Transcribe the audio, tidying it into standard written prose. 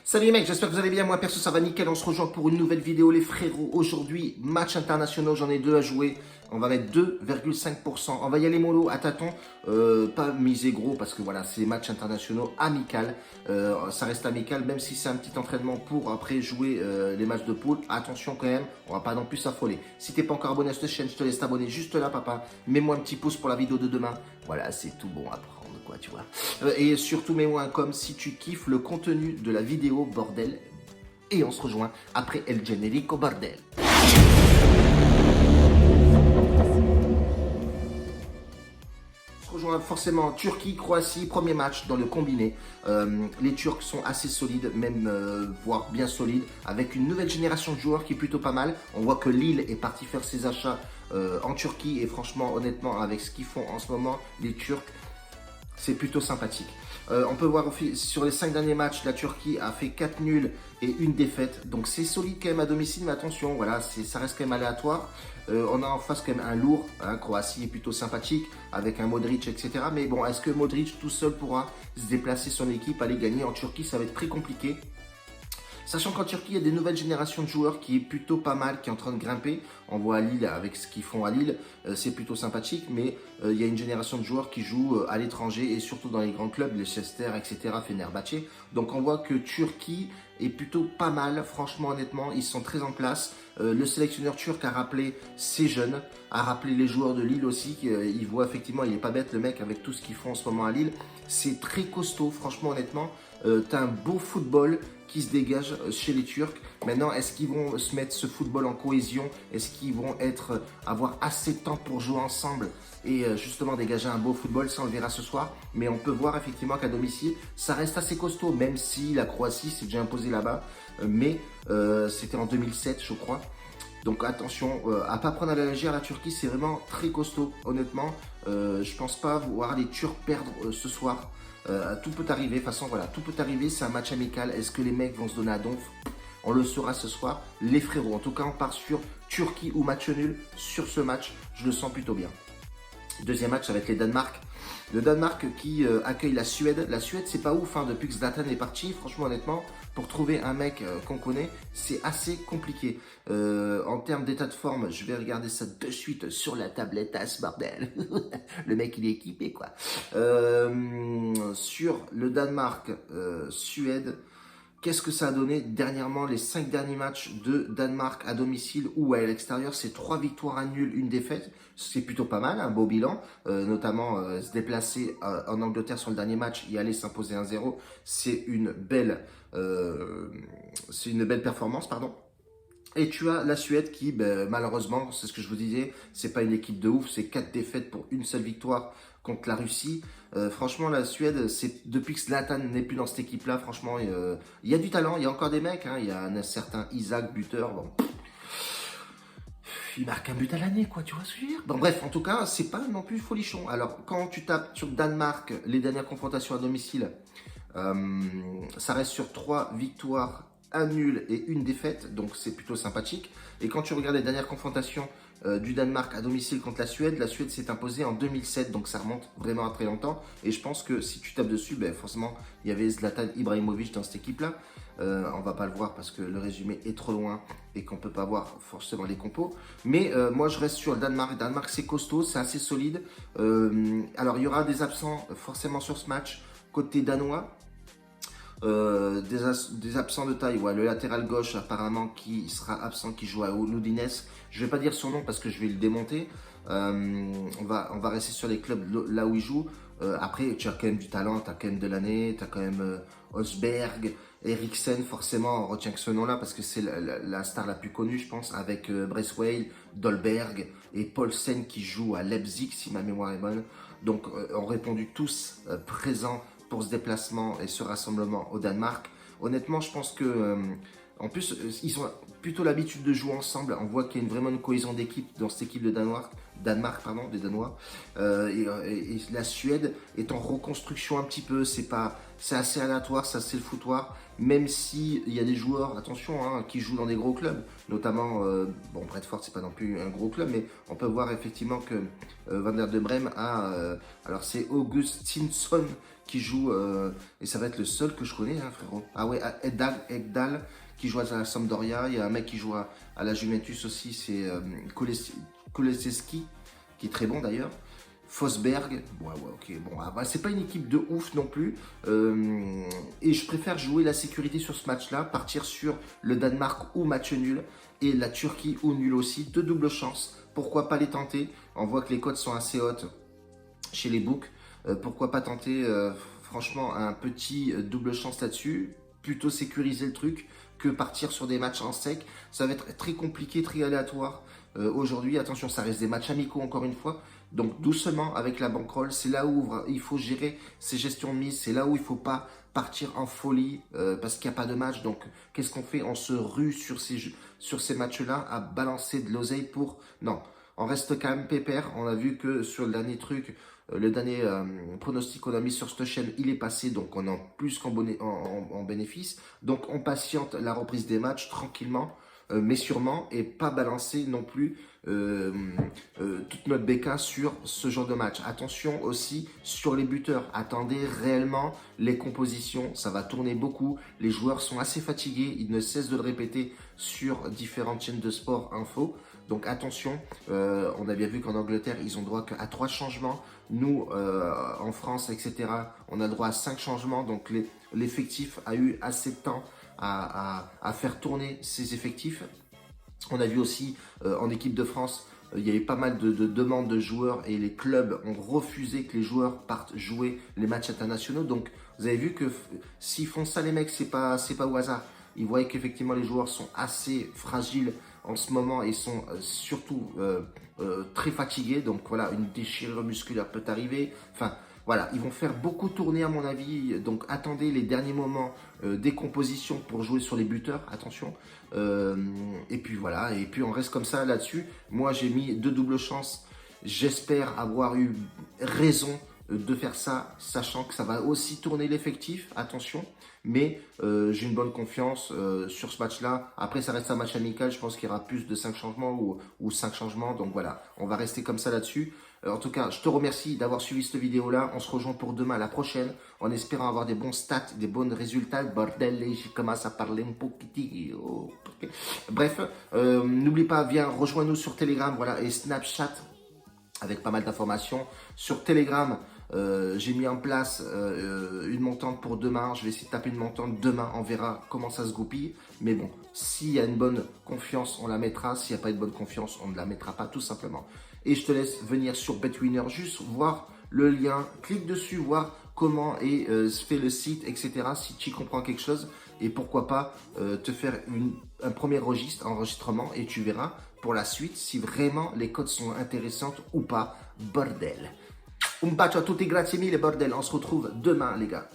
Salut les mecs, j'espère que vous allez bien. Moi perso ça va nickel, on se rejoint pour une nouvelle vidéo les frérots. Aujourd'hui, match international, j'en ai deux à jouer. On va mettre 2,5%. On va y aller mollo à tâtons, pas miser gros parce que voilà, c'est des matchs internationaux amical. Ça reste amical même si c'est un petit entraînement pour après jouer les matchs de poule. Attention quand même, on va pas non plus s'affoler. Si t'es pas encore abonné à cette chaîne, je te laisse t'abonner juste là papa. Mets-moi un petit pouce pour la vidéo de demain. Voilà, c'est tout bon à prendre quoi, tu vois. Et surtout mets-moi un com si tu kiffes le contenu de la vidéo, bordel. Et on se rejoint après El Generico bordel. On se rejoint forcément Turquie-Croatie, premier match dans le combiné. Les Turcs sont assez solides, même voire bien solides, avec une nouvelle génération de joueurs qui est plutôt pas mal. On voit que Lille est parti faire ses achats en Turquie et franchement, honnêtement, avec ce qu'ils font en ce moment, les Turcs, c'est plutôt sympathique. On peut voir sur les 5 derniers matchs, la Turquie a fait 4 nuls et une défaite. Donc c'est solide quand même à domicile, mais attention, voilà, ça reste quand même aléatoire. On a en face quand même un lourd. Croatie est plutôt sympathique avec un Modric, etc. Mais bon, est-ce que Modric tout seul pourra se déplacer son équipe, aller gagner en Turquie? Ça va être très compliqué. Sachant qu'en Turquie, il y a des nouvelles générations de joueurs qui est plutôt pas mal, qui est en train de grimper. On voit à Lille, avec ce qu'ils font à Lille, c'est plutôt sympathique. Mais il y a une génération de joueurs qui jouent à l'étranger et surtout dans les grands clubs, Leicester, etc., Fenerbahçe. Donc on voit que Turquie est plutôt pas mal, franchement, honnêtement, ils sont très en place. Le sélectionneur turc a rappelé ses jeunes, a rappelé les joueurs de Lille aussi. Il voit effectivement, il est pas bête le mec avec tout ce qu'ils font en ce moment à Lille. C'est très costaud, franchement, honnêtement. T'as un beau football qui se dégage chez les Turcs. Maintenant, est-ce qu'ils vont se mettre ce football en cohésion? Est-ce qu'ils vont avoir assez de temps pour jouer ensemble et justement dégager un beau football? Ça, on le verra ce soir. Mais on peut voir effectivement qu'à domicile, ça reste assez costaud, même si la Croatie s'est déjà imposée là-bas. Mais c'était en 2007, je crois. Donc attention, à pas prendre à la légère la Turquie, c'est vraiment très costaud, honnêtement. Je pense pas voir les Turcs perdre ce soir. Tout peut arriver, de toute façon, voilà, tout peut arriver, c'est un match amical. Est-ce que les mecs vont se donner à donf? On le saura ce soir, les frérots. En tout cas, on part sur Turquie ou match nul sur ce match. Je le sens plutôt bien. Deuxième match avec les Danemark. Le Danemark qui accueille la Suède. La Suède, c'est pas ouf, hein, depuis que Zlatan est parti. Franchement, honnêtement, pour trouver un mec qu'on connaît, c'est assez compliqué. En termes d'état de forme, je vais regarder ça de suite sur la tablette à ce bordel. Le mec, il est équipé, quoi. Sur le Danemark, Suède, qu'est-ce que ça a donné dernièrement? Les 5 derniers matchs de Danemark à domicile ou à l'extérieur, c'est 3 victoires, 1 nul, une défaite. C'est plutôt pas mal, un beau bilan. Notamment se déplacer en Angleterre sur le dernier match et aller s'imposer 1-0. C'est une belle performance, pardon. Et tu as la Suède qui, malheureusement, c'est ce que je vous disais, c'est pas une équipe de ouf, c'est 4 défaites pour une seule victoire contre la Russie. Franchement, la Suède, c'est depuis que Zlatan n'est plus dans cette équipe-là, franchement, il y a du talent, il y a encore des mecs, hein, il y a un certain Isaac, buteur, bon. Il marque un but à l'année, quoi, tu vois ce que je veux dire? Bon, bref, en tout cas, c'est pas non plus folichon. Alors, quand tu tapes sur Danemark, les dernières confrontations à domicile, ça reste sur 3 victoires, 1 nul et une défaite, donc c'est plutôt sympathique. Et quand tu regardes les dernières confrontations du Danemark à domicile contre la Suède s'est imposée en 2007, donc ça remonte vraiment à très longtemps. Et je pense que si tu tapes dessus, forcément, il y avait Zlatan Ibrahimovic dans cette équipe-là. On va pas le voir parce que le résumé est trop loin et qu'on peut pas voir forcément les compos. Mais moi, je reste sur le Danemark. Danemark, c'est costaud, c'est assez solide. Alors, il y aura des absents forcément sur ce match côté danois. Des absents de taille, ouais, le latéral gauche apparemment qui sera absent, qui joue à Ludines. Je vais pas dire son nom parce que je vais le démonter. On va rester sur les clubs là où il joue. Après, tu as quand même du talent, tu as quand même Delaney, tu as quand même Osberg, Eriksen, forcément, on retient que ce nom-là parce que c'est la star la plus connue, je pense, avec Breiswell, Dolberg et Paulsen qui joue à Leipzig, si ma mémoire est bonne. Donc, ont répondu tous présents pour ce déplacement et ce rassemblement au Danemark. Honnêtement, je pense que, en plus, ils ont plutôt l'habitude de jouer ensemble. On voit qu'il y a vraiment une cohésion d'équipe dans cette équipe de Danemark, pardon, des Danois. Et la Suède est en reconstruction un petit peu. C'est assez aléatoire, c'est assez le foutoir. Même si il y a des joueurs, attention, hein, qui jouent dans des gros clubs, notamment, bon, Bradford, c'est pas non plus un gros club, mais on peut voir effectivement que Van der de Brême a, alors c'est Augustinsson qui joue, et ça va être le seul que je connais, hein, frérot. Ah ouais, Ekdal qui joue à la Sampdoria. Il y a un mec qui joue à la Juventus aussi, c'est Kulusevski, qui est très bon d'ailleurs. Fosberg, ouais, ok, bon, bah, c'est pas une équipe de ouf non plus. Et je préfère jouer la sécurité sur ce match-là, partir sur le Danemark ou match nul, et la Turquie ou nul aussi, deux doubles chances. Pourquoi pas les tenter? On voit que les cotes sont assez hautes chez les books. Pourquoi pas tenter, franchement, un petit double chance là-dessus, plutôt sécuriser le truc que partir sur des matchs en sec. Ça va être très compliqué, très aléatoire. Aujourd'hui, attention, ça reste des matchs amicaux encore une fois. Donc doucement avec la bankroll, c'est là où il faut gérer ses gestions de mise, c'est là où il ne faut pas partir en folie parce qu'il n'y a pas de match. Donc qu'est-ce qu'on fait? On se rue sur ces matchs-là à balancer de l'oseille pour... Non, on reste quand même pépère. On a vu que sur le dernier truc, le dernier pronostic qu'on a mis sur cette chaîne, il est passé, donc on est en plus en bénéfice. Donc on patiente la reprise des matchs tranquillement, mais sûrement, et pas balancer non plus toute notre béca sur ce genre de match. Attention aussi sur les buteurs, attendez réellement les compositions, ça va tourner beaucoup, les joueurs sont assez fatigués, ils ne cessent de le répéter sur différentes chaînes de sport info. Donc attention, on a bien vu qu'en Angleterre, ils ont droit qu'à 3 changements. Nous, en France, etc., on a droit à 5 changements. Donc l'effectif a eu assez de temps à faire tourner ses effectifs. On a vu aussi en équipe de France, il y a eu pas mal de demandes de joueurs et les clubs ont refusé que les joueurs partent jouer les matchs internationaux. Donc vous avez vu que s'ils font ça les mecs, c'est pas au hasard. Ils voient qu'effectivement les joueurs sont assez fragiles en ce moment et sont surtout très fatigués. Donc voilà, une déchirure musculaire peut arriver. Enfin voilà, ils vont faire beaucoup tourner à mon avis. Donc attendez les derniers moments des compositions pour jouer sur les buteurs. Attention. Et puis voilà, et puis on reste comme ça là-dessus. Moi j'ai mis 2 doubles chances. J'espère avoir eu raison de faire ça, sachant que ça va aussi tourner l'effectif, attention, mais j'ai une bonne confiance sur ce match-là. Après, ça reste un match amical, je pense qu'il y aura plus de 5 changements ou 5 changements, donc voilà, on va rester comme ça là-dessus. En tout cas, je te remercie d'avoir suivi cette vidéo-là. On se rejoint pour demain, la prochaine, en espérant avoir des bons stats, des bons résultats. Bordel, je commence à parler un poquitito. Bref, n'oublie pas, viens, rejoins-nous sur Telegram, voilà, et Snapchat, avec pas mal d'informations. Sur Telegram, j'ai mis en place une montante pour demain. Je vais essayer de taper une montante demain. On verra comment ça se goupille. Mais bon, s'il y a une bonne confiance, on la mettra. S'il n'y a pas une bonne confiance, on ne la mettra pas tout simplement. Et je te laisse venir sur BetWinner, juste voir le lien. Clique dessus, voir comment se fait le site, etc. Si tu comprends quelque chose. Et pourquoi pas te faire un premier enregistrement. Et tu verras pour la suite si vraiment les codes sont intéressantes ou pas. Bordel. Un bacio a tutti, grazie mille, bordel. On se retrouve demain, les gars.